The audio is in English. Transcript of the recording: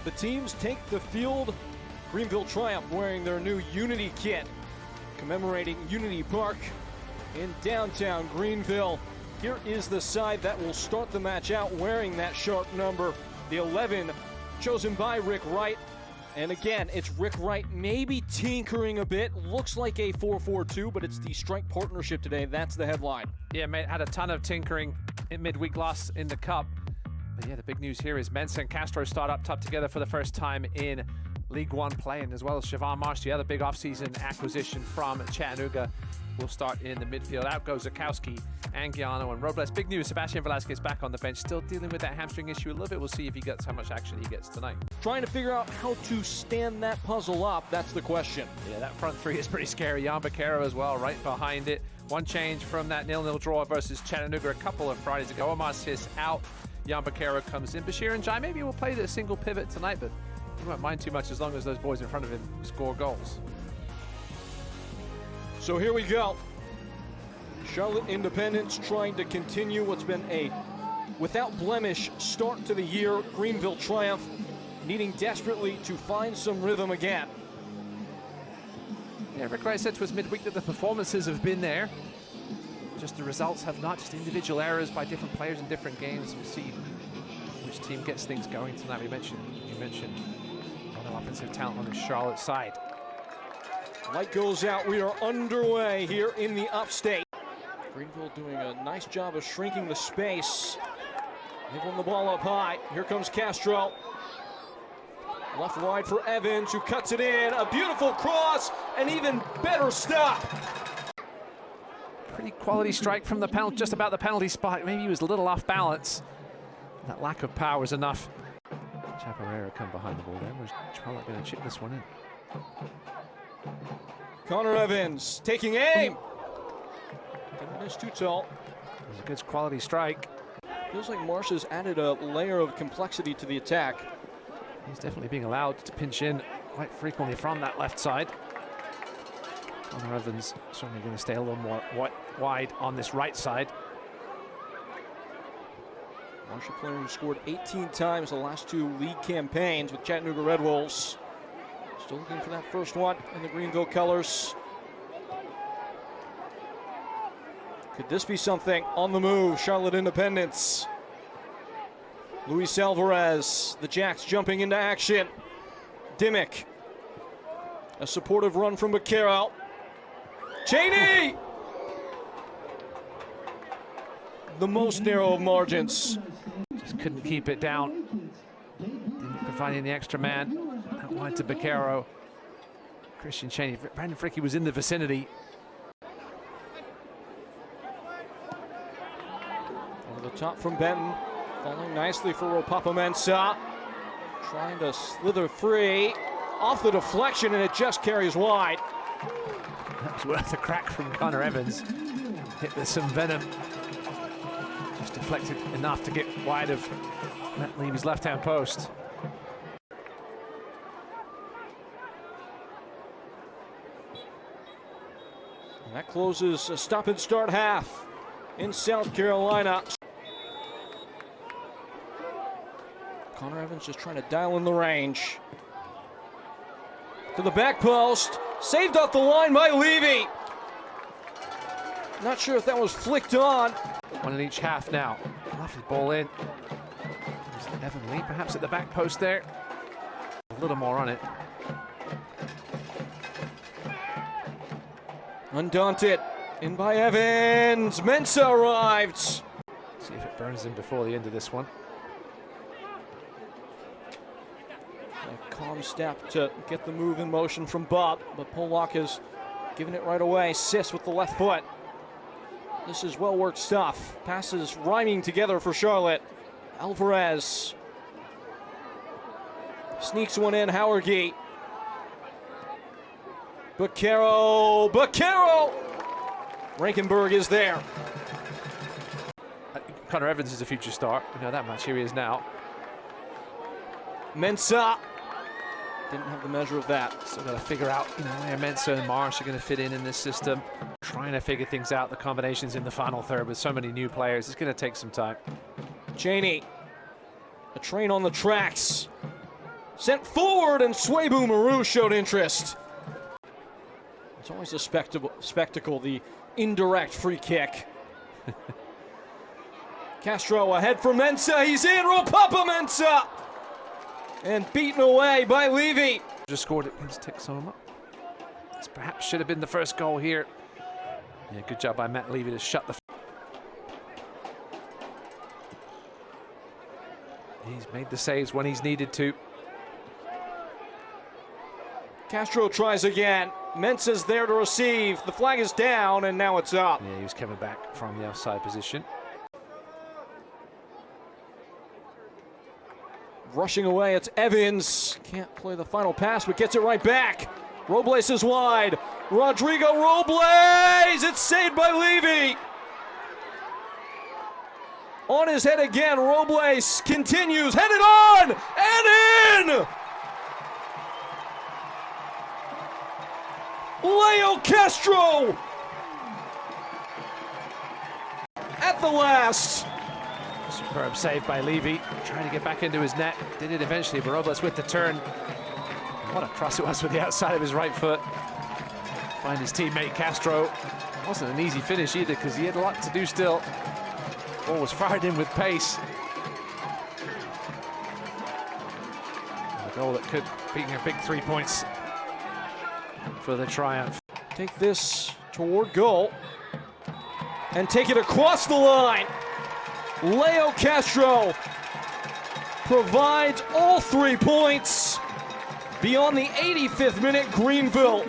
The teams take the field. Greenville Triumph wearing their new Unity kit, commemorating Unity Park in downtown Greenville. Here is the side that will start the match out wearing that sharp number, the 11, chosen by Rick Wright. And again, it's Rick Wright maybe tinkering a bit. Looks like a 4-4-2, but it's the strike partnership today. That's the headline. Yeah, mate, had a ton of tinkering in midweek loss in the Cup. But yeah, the big news here is Mensa and Castro start up top together for the first time in League One play, and as well as Siobhan Marsh, the other big offseason acquisition from Chattanooga, will start in the midfield. Out goes Zakowski, Anguiano, and Robles. Big news, Sebastian Velasquez back on the bench, still dealing with that hamstring issue a little bit. We'll see if he gets how much action he gets tonight. Trying to figure out how to stand that puzzle up, that's the question. Yeah, that front three is pretty scary. Jan Baquero as well, right behind it. One change from that 0-0 draw versus Chattanooga a couple of Fridays ago. Omar Sis out, Jan Baquero comes in. Bashir and Jai maybe will play the single pivot tonight, but he won't mind too much as long as those boys in front of him score goals. So here we go. Charlotte Independence trying to continue what's been a without blemish start to the year. Greenville Triumph needing desperately to find some rhythm again. Yeah, Rick Wright said to us midweek that the performances have been there. Just the results have not, just individual errors by different players in different games. We'll see which team gets things going tonight. You mentioned a lot of offensive talent on the Charlotte side. Light goes out. We are underway here in the upstate. Greenville doing a nice job of shrinking the space. They've won the ball up high. Here comes Castro. Left wide for Evans, who cuts it in. A beautiful cross, an even better stop. Pretty quality strike from the penalty, just about the penalty spot. Maybe he was a little off balance. That lack of power is enough. Chaparrera come behind the ball there. Was Charlotte going to chip this one in? Connor Evans taking aim. Didn't miss too tall. It was a good quality strike. Feels like Marsh has added a layer of complexity to the attack. He's definitely being allowed to pinch in quite frequently from that left side. Connor Evans certainly going to stay a little more wide on this right side. Marsh, a player who scored 18 times the last two league campaigns with Chattanooga Red Wolves. Still looking for that first one in the Greenville colors. Could this be something on the move? Charlotte Independence. Luis Alvarez, the Jacks jumping into action. Dimmick. A supportive run from Baquero. Cheney! The most narrow of margins. Just couldn't keep it down. Didn't provide any extra man. Out wide to Baquero. Christian Cheney. Brandon Fricke was in the vicinity. Over the top from Benton. Falling nicely for Ropapa Mensa. Trying to slither free. Off the deflection, and it just carries wide. That was worth a crack from Connor Evans. Hit with some venom. Just deflected enough to get wide of Matt Levy's left-hand post. And that closes a stop and start half in South Carolina. Connor Evans just trying to dial in the range. To the back post. Saved off the line by Levy. Not sure if that was flicked on. One in each half now. Lovely ball in. There's Evan Lee perhaps at the back post there. A little more on it. Undaunted. In by Evans. Mensa arrived. See if it burns him before the end of this one. A calm step to get the move in motion from Bob, but Pollock has given it right away. Sis with the left foot. This is well worked stuff. Passes rhyming together for Charlotte. Alvarez sneaks one in. Howergy. Baquero. Rankenberg is there. Connor Evans is a future star. We know that much. Here he is now. Mensa. Didn't have the measure of that. Still got to figure out, where Mensa and Marsh are going to fit in this system. Trying to figure things out, the combinations in the final third with so many new players. It's going to take some time. Cheney, a train on the tracks. Sent forward, and Swebu Maru showed interest. It's always a spectacle, the indirect free kick. Castro ahead for Mensah. He's in. Ropapa Mensah! And beaten away by Levy. Just scored it. Let's take some up. This perhaps should have been the first goal here. Yeah, good job by Matt Levy to shut the. He's made the saves when he's needed to. Castro tries again. Mensah's there to receive. The flag is down, and now it's up. Yeah, he was coming back from the offside position. Rushing away, it's Evans. Can't play the final pass, but gets it right back. Robles is wide. Rodrigo Robles! It's saved by Levy. On his head again, Robles continues, headed on, and in! Leo Castro! At the last. Superb save by Levy, trying to get back into his net. Did it eventually, but Robles with the turn. What a cross it was with the outside of his right foot. Find his teammate Castro. Wasn't an easy finish either, because he had a lot to do still. Ball was fired in with pace. A goal that could be a big 3 points for the Triumph. Take this toward goal and take it across the line. Leo Castro provides all 3 points. Beyond the 85th minute, Greenville